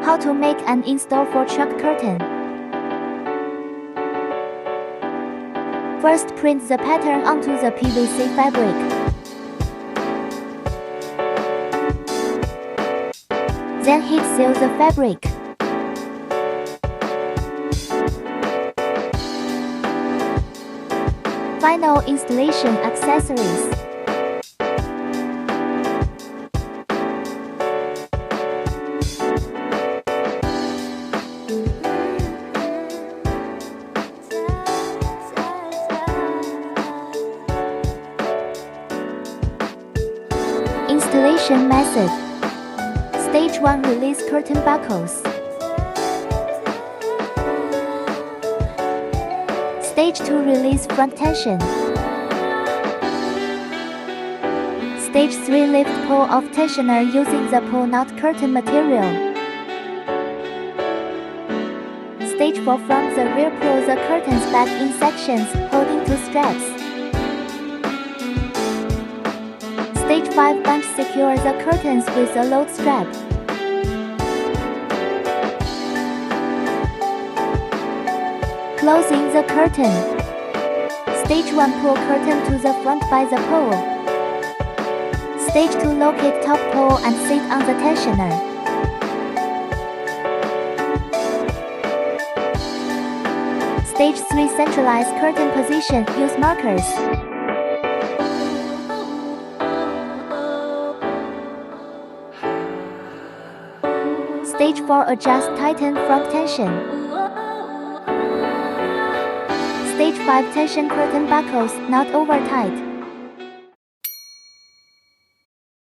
How to make and install for truck curtain. First, print the pattern onto the PVC fabric. Then heat seal the fabric. Final installation accessories. Installation method. Stage 1, release curtain buckles. Stage 2, release front tension. Stage 3, lift pull off tensioner using the pull knot curtain material. Stage 4, from the rear, pull the curtains back in sections, holding two straps. Stage 5, bunch secure the curtains with a load strap. Closing the curtain. Stage 1, pull curtain to the front by the pole. Stage 2, locate top pole and sit on the tensioner. Stage 3, centralize curtain position, use markers. Stage 4, adjust tighten front tension. Stage 5, tension curtain buckles, not over tight.